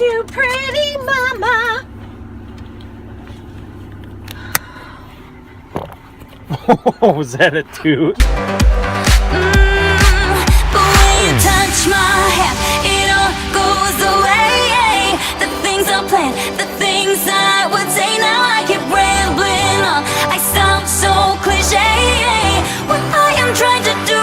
loves you, pretty mama. Oh, was that a toot? The way you touch my hair, it all goes away. The things I planned, the things I would say, now I keep rambling on. I sound so cliche. What I am trying to do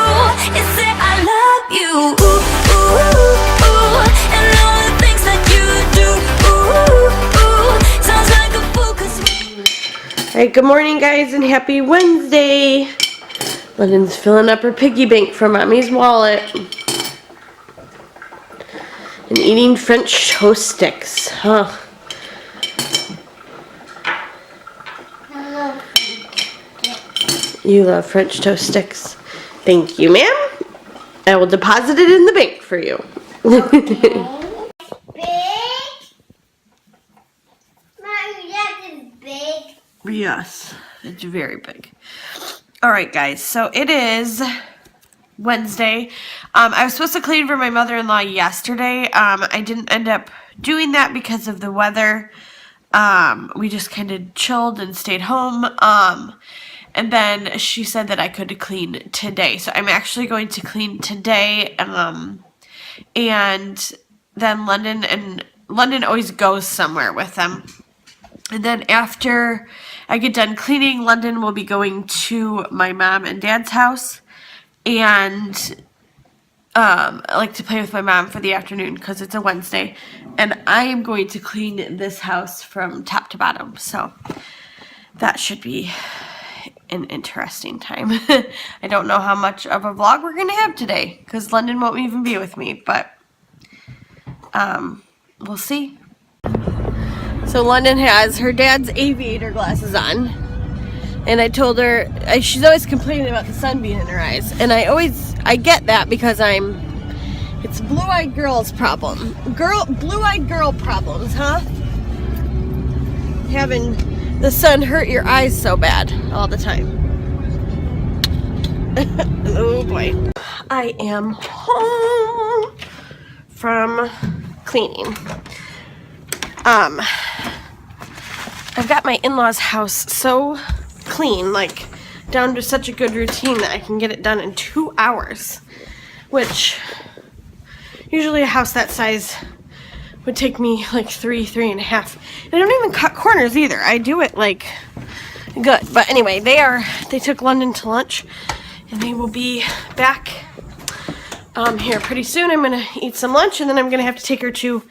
is say I love you. Ooh, ooh, ooh, ooh. And all the things that you do. Ooh, ooh. Sounds like a fool 'cause Alright, good morning guys and happy Wednesday. Londyn's filling up her piggy bank from Mommy's wallet. And eating French toast sticks. Huh. You love French toast sticks. Thank you, ma'am. I will deposit it in the bank for you. Big. Mommy, that is big. Yes, it's very big. Alright guys, so it is Wednesday. I was supposed to clean for my mother-in-law yesterday. I didn't end up doing that because of the weather. We just kind of chilled and stayed home. And then she said that I could clean today. So I'm actually going to clean today. And then Londyn always goes somewhere with them. And then after I get done cleaning, Londyn will be going to my mom and dad's house. And I like to play with my mom for the afternoon because it's a Wednesday. And I am going to clean this house from top to bottom. So that should be an interesting time. I don't know how much of a vlog we're going to have today because Londyn won't even be with me. But we'll see. So Londyn has her dad's aviator glasses on. And I told her, she's always complaining about the sun being in her eyes. And I get that because it's blue-eyed girl's problem. Blue-eyed girl problems, huh? Having the sun hurt your eyes so bad all the time. Oh boy. I am home from cleaning. I've got my in-laws' house so clean, like down to such a good routine that I can get it done in 2 hours, which usually a house that size would take me like 3.5. And I don't even cut corners either. I do it like good. But anyway, they took Londyn to lunch and they will be back here pretty soon. I'm gonna eat some lunch and then I'm gonna have to take her to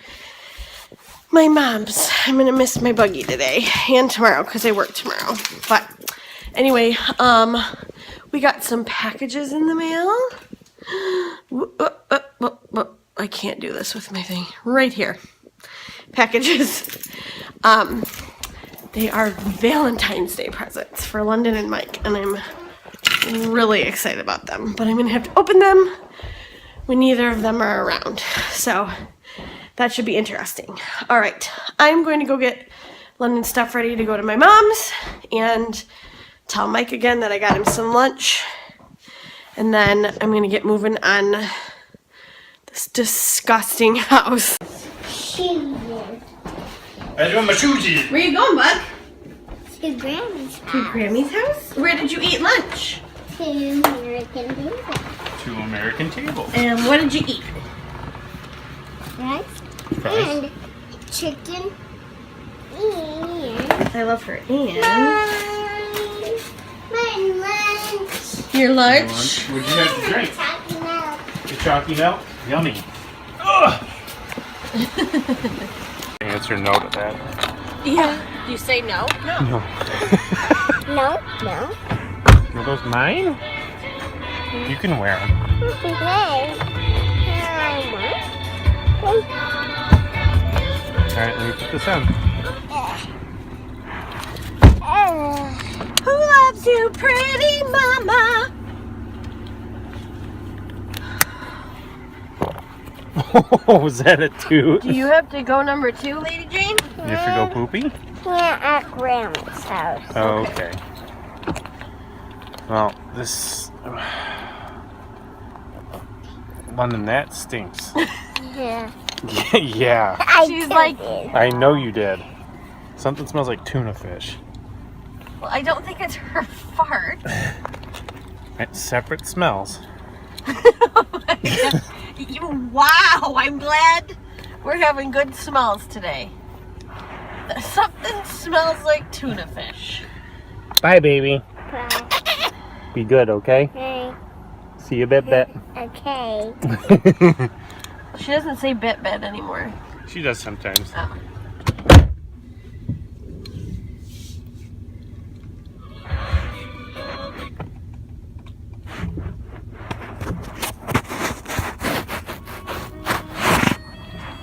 my mom's. I'm gonna miss my buggy today and tomorrow because I work tomorrow. But anyway, we got some packages in the mail. I can't do this with my thing. Right here. Packages. They are Valentine's Day presents for Londyn and Mike, and I'm really excited about them. But I'm gonna have to open them when neither of them are around. So that should be interesting. All right, I'm going to go get Londyn's stuff ready to go to my mom's and tell Mike again that I got him some lunch. And then I'm going to get moving on this disgusting house. Shoes. I want my shoes. Where you going, bud? To Grammy's To Grammy's house? Where did you eat lunch? To American Table. To American tables. And what did you eat? Rice. Fries. And chicken. And I love her. And my lunch. your lunch? What'd you have to drink? Talking about. The chalky milk? Yummy. Ugh. Answer no to that. Yeah. You say no? No. No, no. Are those mine? You can wear them. Alright, let me put this on. Who loves you, pretty mama? Oh, was that a toot? Do you have to go number 2, Lady Jane? You have to go poopy? Yeah, at Grandma's house. Oh, okay. Well, this... Londyn, that stinks. Yeah. Yeah, She's like, I know you did. Something smells like tuna fish. well, I don't think it's her fart. It's separate smells. Wow, I'm glad we're having good smells today. Something smells like tuna fish. Bye, baby. Bye. Be good, okay? Okay. See you, bit. Okay. She doesn't say bit anymore. She does sometimes. Oh.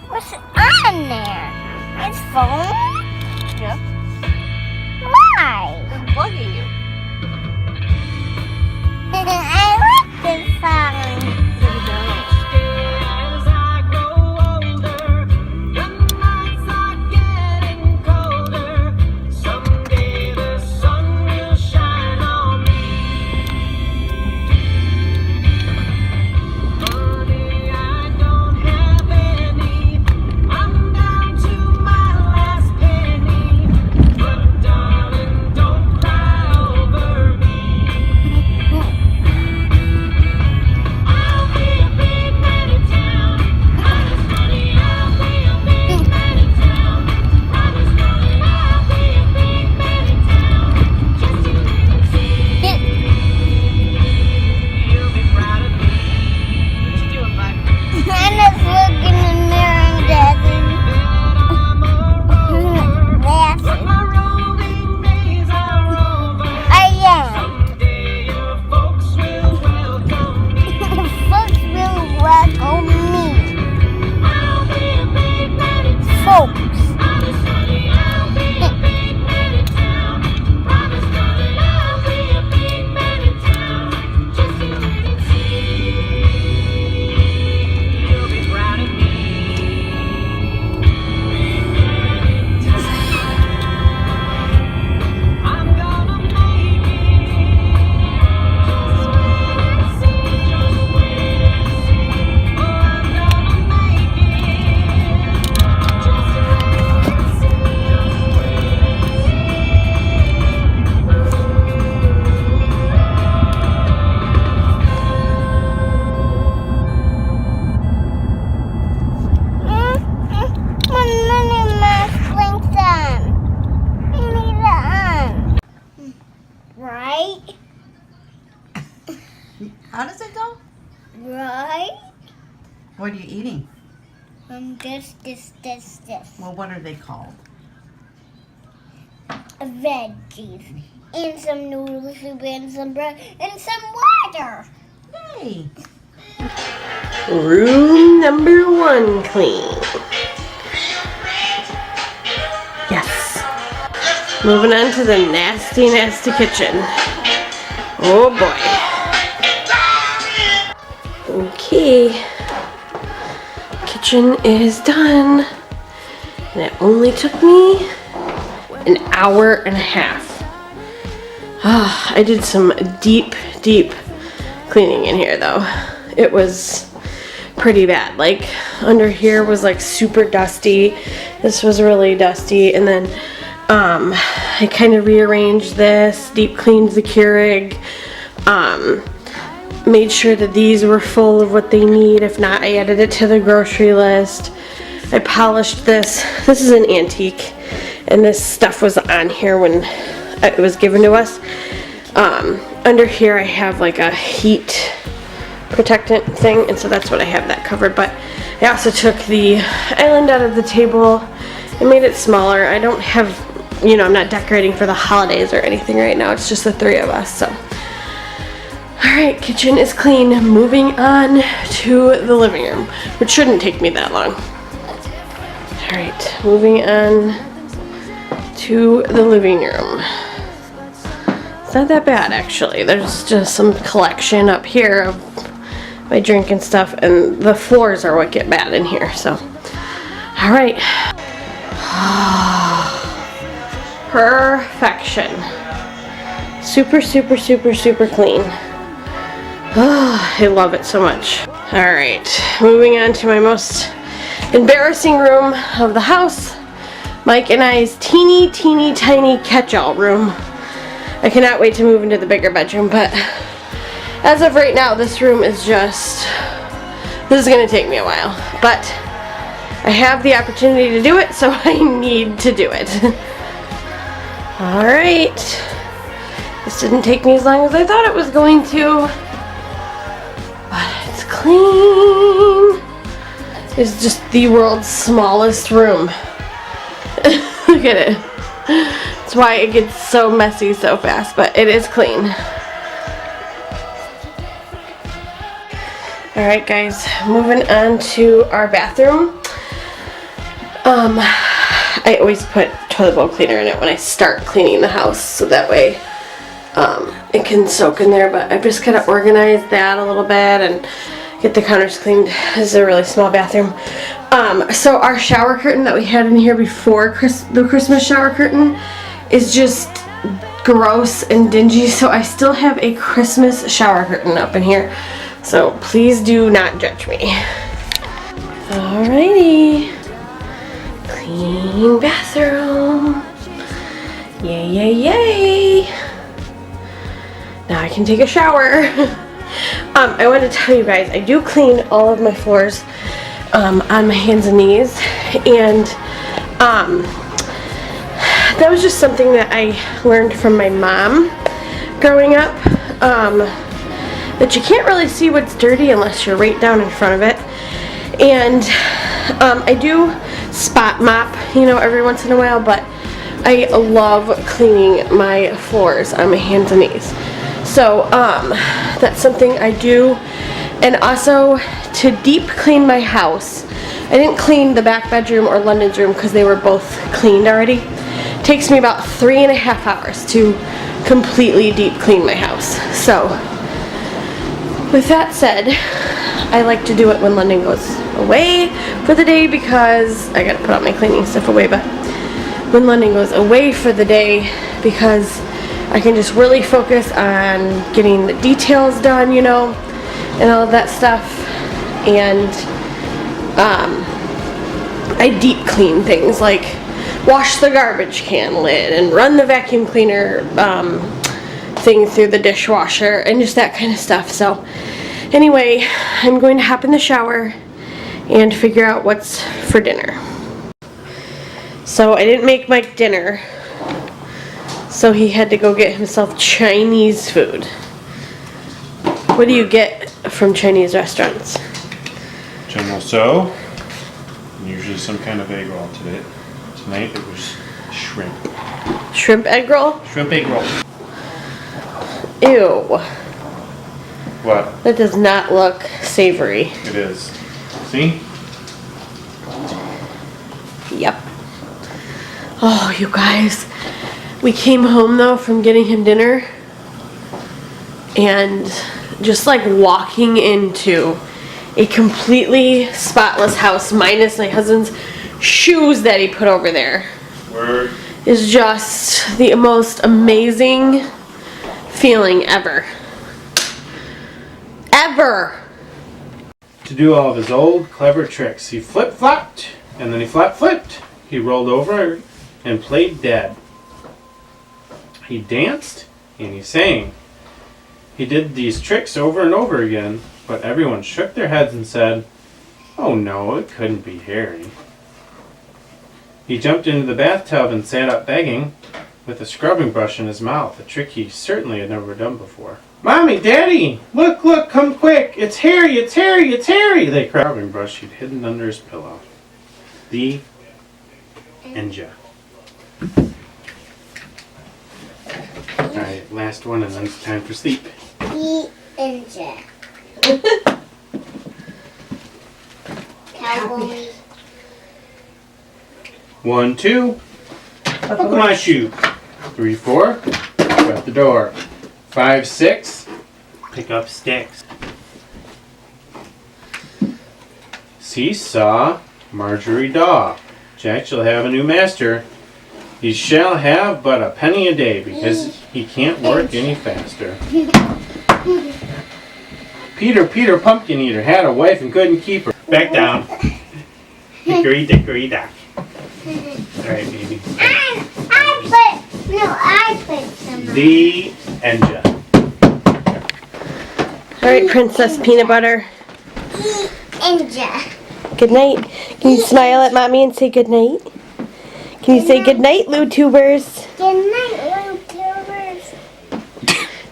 What's on there? It's phone? Yep. Why? I'm bugging you. I like this song. As I grow older, the nights are getting colder. Someday the sun will shine on me. Money I don't have any. I'm down to my last penny. But darling, don't cry over me. I'll be a big man in town. Promise money, I'll be a big man in town. Promise money, I'll be a big man in town. Just you wait and see. You'll be proud of me. What you doing, bud? I'm just looking in the mirror and dancing. I'm a rover, but Laughing. my roving days are over. I am. Someday your folks will welcome me. Folks will welcome me. I'll be a big man in town. Folks. Promise money, I'll be a big man in town. Promise money, I'll be a big man in town. Just you wait and see. You'll be proud of me. I'm gonna make it. Just wait and see. Just wait and see. Oh, I'm gonna make it. Just wait and see. Just wait Right? How does it go? Right? What are you eating? This. Well, what are they called? Veggies. And some noodle soup and some bread and some water. Hey. Room number 1 clean. Yes. Moving on to the nasty kitchen. Oh boy. Okay. Kitchen is done. And it only took me an hour and a half. I did some deep cleaning in here though. It was pretty bad. Like under here was like super dusty. This was really dusty, and then I kind of rearranged this, deep cleaned the Keurig, made sure that these were full of what they need. If not, I added it to the grocery list. I polished this. This is an antique, and this stuff was on here when it was given to us. Under here I have like a heat protectant thing, and so that's what I have that covered. But I also took the island out of the table and made it smaller. I don't have, you know, I'm not decorating for the holidays or anything right now. It's just the 3 of us, so. Alright, kitchen is clean. Moving on to the living room, which shouldn't take me that long. Alright, moving on to the living room. It's not that bad actually. There's just some collection up here of my drink and stuff, and the floors are what get bad in here, so. Alright. Perfection. Super clean. I love it so much. Alright, moving on to my most embarrassing room of the house. Mike and I's teeny tiny catch-all room. I cannot wait to move into the bigger bedroom, but as of right now, this room is just, this is gonna take me a while, but I have the opportunity to do it, so I need to do it. Alright, this didn't take me as long as I thought it was going to, but it's clean. It's just the world's smallest room. Look at it. That's why it gets so messy so fast, but it is clean. Alright guys, moving on to our bathroom. I always put toilet bowl cleaner in it when I start cleaning the house, so that way it can soak in there, but I've just kind of organized that a little bit and get the counters cleaned. This is a really small bathroom. So our shower curtain that we had in here before the Christmas shower curtain is just gross and dingy, so I still have a Christmas shower curtain up in here. So please do not judge me. Alrighty. Clean bathroom. Yay, yay, yay. Now I can take a shower. I wanted to tell you guys, I do clean all of my floors on my hands and knees, and that was just something that I learned from my mom growing up, that you can't really see what's dirty unless you're right down in front of it. And I do spot mop, you know, every once in a while, but I love cleaning my floors on my hands and knees. So that's something I do. And also to deep clean my house, I didn't clean the back bedroom or Londyn's room because they were both cleaned already. It takes me about 3.5 hours to completely deep clean my house. So with that said, I like to do it when Londyn goes away for the day because I gotta put all my cleaning stuff away, but when Londyn goes away for the day, because I can just really focus on getting the details done, you know, and all of that stuff. And I deep clean things like wash the garbage can lid and run the vacuum cleaner thing through the dishwasher and just that kind of stuff. So anyway, I'm going to hop in the shower and figure out what's for dinner. So I didn't make Mike dinner, so he had to go get himself Chinese food. What do you get from Chinese restaurants? General So, usually some kind of egg roll today. Tonight it was shrimp. Shrimp egg roll? Shrimp egg roll. Ew. What? That does not look savory. It is. See? Yep. Oh, you guys. We came home though from getting him dinner, and just like walking into a completely spotless house minus my husband's shoes that he put over there Word. is just the most amazing feeling ever. Ever! To do all of his old clever tricks. He flip-flopped, and then he flap-flipped. He rolled over and played dead. He danced and he sang. He did these tricks over and over again, but everyone shook their heads and said, "Oh no, it couldn't be Harry." He jumped into the bathtub and sat up begging, with a scrubbing brush in his mouth, a trick he certainly had never done before. "Mommy, Daddy, look, look, come quick, it's Harry, it's Harry, it's Harry!" they cried. The scrubbing brush he'd hidden under his pillow. The end. Alright, last one and then it's time for sleep. E and J. Cowboy. 1, 2, buckle my shoe. 3, 4, shut the door. 5, 6, pick up sticks. Seesaw, Marjorie Daw. Jack shall have a new master. He shall have but a penny a day because he can't work any faster. Peter, Peter, pumpkin eater, had a wife and couldn't keep her. Back down. Hickory dickory dock. Alright, baby. I put some. The engine. Alright, Princess Peanut Butter. Ninja. Good night. Can you smile at Mommy and say good night? Can you say good night, LuTubers? Good night, YouTubers.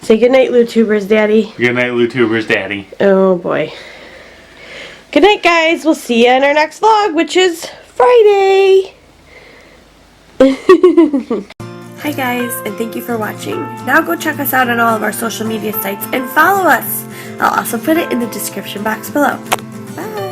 Say good night, LuTubers, Daddy. Good night, LuTubers, Daddy. Oh boy. Good night, guys. We'll see you in our next vlog, which is Friday. Hi guys, and thank you for watching. Now go check us out on all of our social media sites and follow us. I'll also put it in the description box below. Bye.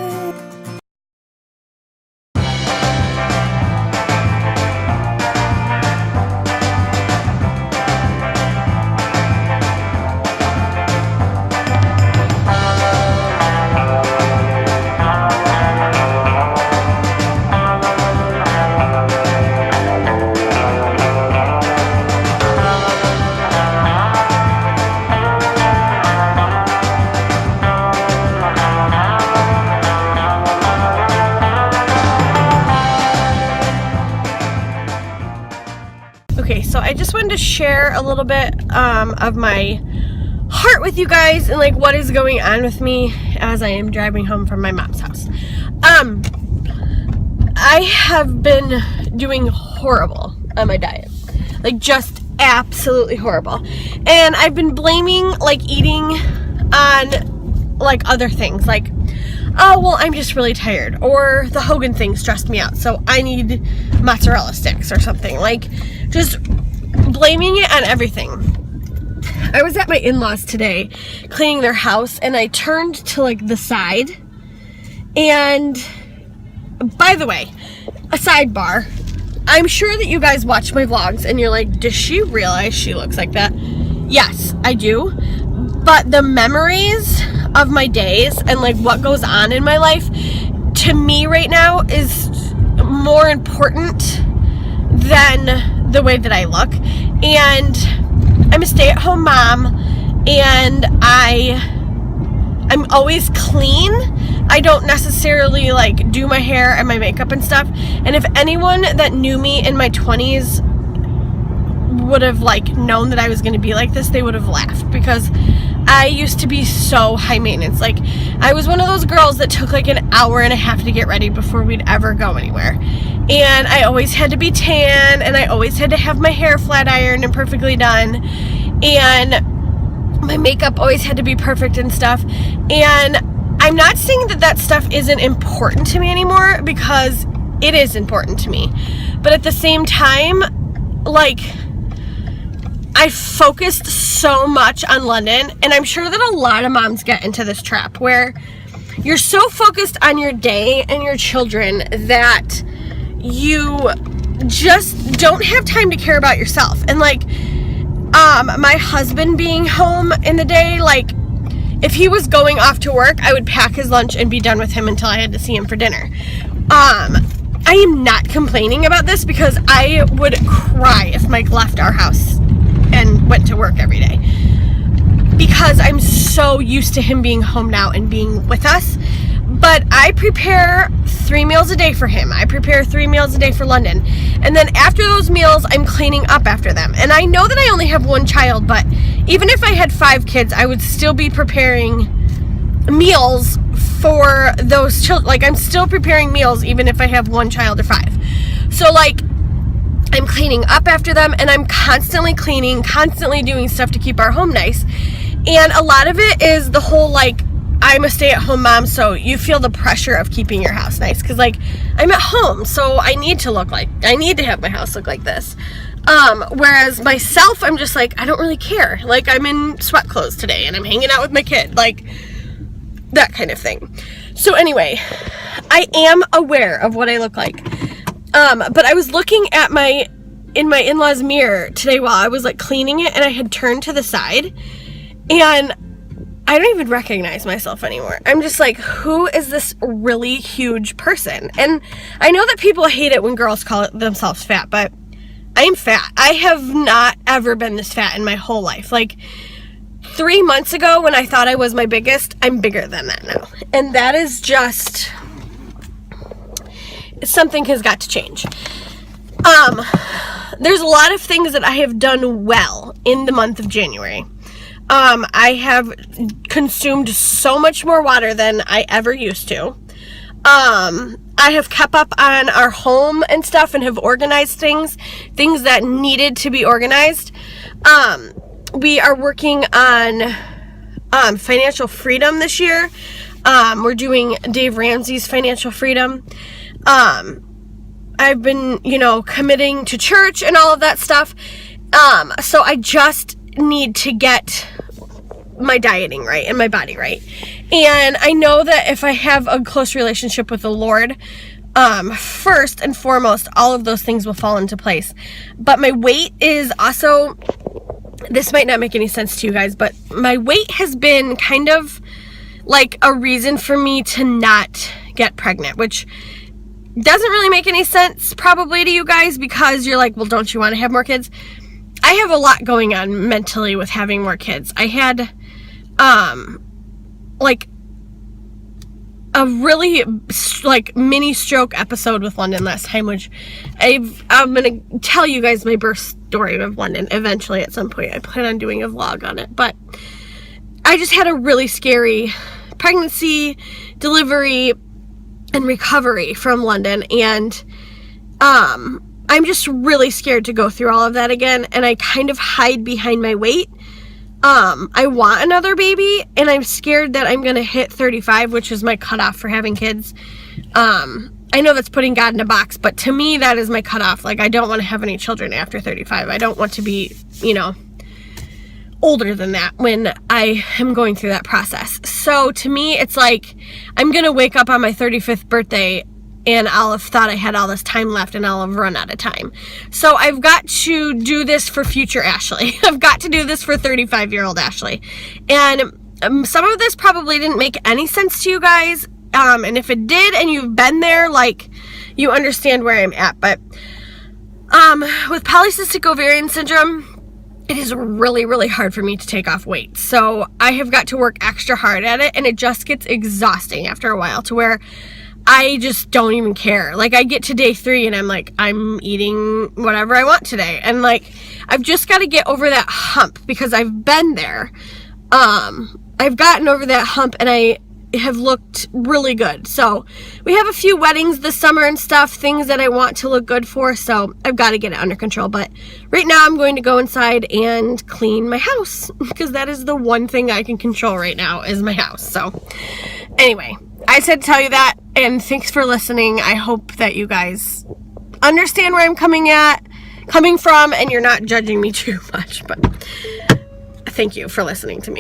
Okay, so I just wanted to share a little bit of my heart with you guys and like what is going on with me as I am driving home from my mom's house. I have been doing horrible on my diet, like just absolutely horrible, and I've been blaming like eating on like other things, like, oh well, I'm just really tired, or the Hogan thing stressed me out, so I need mozzarella sticks or something, like just blaming it on everything. I was at my in-laws today cleaning their house, and I turned to like the side, and by the way, a sidebar, I'm sure that you guys watch my vlogs and you're like, does she realize she looks like that? Yes, I do, but the memories of my days and like what goes on in my life to me right now is more important than the way that I look. And I'm a stay-at-home mom, and I'm always clean. I don't necessarily like do my hair and my makeup and stuff. And if anyone that knew me in my 20s would have like known that I was going to be like this, they would have laughed, because I used to be so high maintenance. Like, I was one of those girls that took like an hour and a half to get ready before we'd ever go anywhere. And I always had to be tan, and I always had to have my hair flat ironed and perfectly done. And my makeup always had to be perfect and stuff. And I'm not saying that that stuff isn't important to me anymore, because it is important to me. But at the same time, like, I focused so much on Londyn, and I'm sure that a lot of moms get into this trap where you're so focused on your day and your children that you just don't have time to care about yourself. And like, my husband being home in the day, like, if he was going off to work, I would pack his lunch and be done with him until I had to see him for dinner. I am not complaining about this, because I would cry if Mike left our house and went to work every day, because I'm so used to him being home now and being with us. But I prepare 3 meals a day for him. I prepare 3 meals a day for Londyn. And then after those meals, I'm cleaning up after them. And I know that I only have 1 child, but even if I had 5 kids, I would still be preparing meals for those children. Like, I'm still preparing meals even if I have 1 child or 5. So like, I'm cleaning up after them, and I'm constantly cleaning, constantly doing stuff to keep our home nice. And a lot of it is the whole, like, I'm a stay-at-home mom, so you feel the pressure of keeping your house nice, because like, I'm at home, so I need to have my house look like this. Whereas myself, I'm just like, I don't really care. Like, I'm in sweat clothes today, and I'm hanging out with my kid, like, that kind of thing. So anyway, I am aware of what I look like. But I was looking at in my in-laws mirror today while I was like cleaning it, and I had turned to the side, and I don't even recognize myself anymore. I'm just like, who is this really huge person? And I know that people hate it when girls call themselves fat, but I'm fat. I have not ever been this fat in my whole life. Like, 3 months ago when I thought I was my biggest, I'm bigger than that now. And that is just, something has got to change. There's a lot of things that I have done well in the month of January. I have consumed so much more water than I ever used to. I have kept up on our home and stuff and have organized things that needed to be organized. We are working on financial freedom this year. We're doing Dave Ramsey's financial freedom. I've been, committing to church and all of that stuff. So I just need to get my dieting right and my body right. And I know that if I have a close relationship with the Lord, first and foremost, all of those things will fall into place. But my weight is also, this might not make any sense to you guys, but my weight has been kind of like a reason for me to not get pregnant, which doesn't really make any sense probably to you guys, because you're like, well, don't you want to have more kids? I have a lot going on mentally with having more kids. I had like a really mini stroke episode with Londyn last time, which I'm gonna tell you guys my birth story of Londyn eventually at some point. I plan on doing a vlog on it, but I just had a really scary pregnancy, delivery, and recovery from Londyn, and I'm just really scared to go through all of that again, and I kind of hide behind my weight. I want another baby, and I'm scared that I'm gonna hit 35, which is my cutoff for having kids. I know that's putting God in a box, but to me that is my cutoff. Like, I don't want to have any children after 35. I don't want to be, older than that when I am going through that process. So to me, it's like I'm gonna wake up on my 35th birthday and I'll have thought I had all this time left and I'll have run out of time. So I've got to do this for future Ashley. I've got to do this for 35-year-old Ashley. And some of this probably didn't make any sense to you guys. And if it did and you've been there, you understand where I'm at. But with polycystic ovarian syndrome, it is really, really hard for me to take off weight. So I have got to work extra hard at it, and it just gets exhausting after a while to where I just don't even care. Like, I get to day 3 and I'm like, I'm eating whatever I want today. And I've just got to get over that hump, because I've been there. I've gotten over that hump and I have looked really good. So we have a few weddings this summer and stuff, things that I want to look good for. So I've got to get it under control. But right now I'm going to go inside and clean my house, because that is the one thing I can control right now is my house. So anyway, I said to tell you that, and thanks for listening. I hope that you guys understand where I'm coming from, and you're not judging me too much, but thank you for listening to me.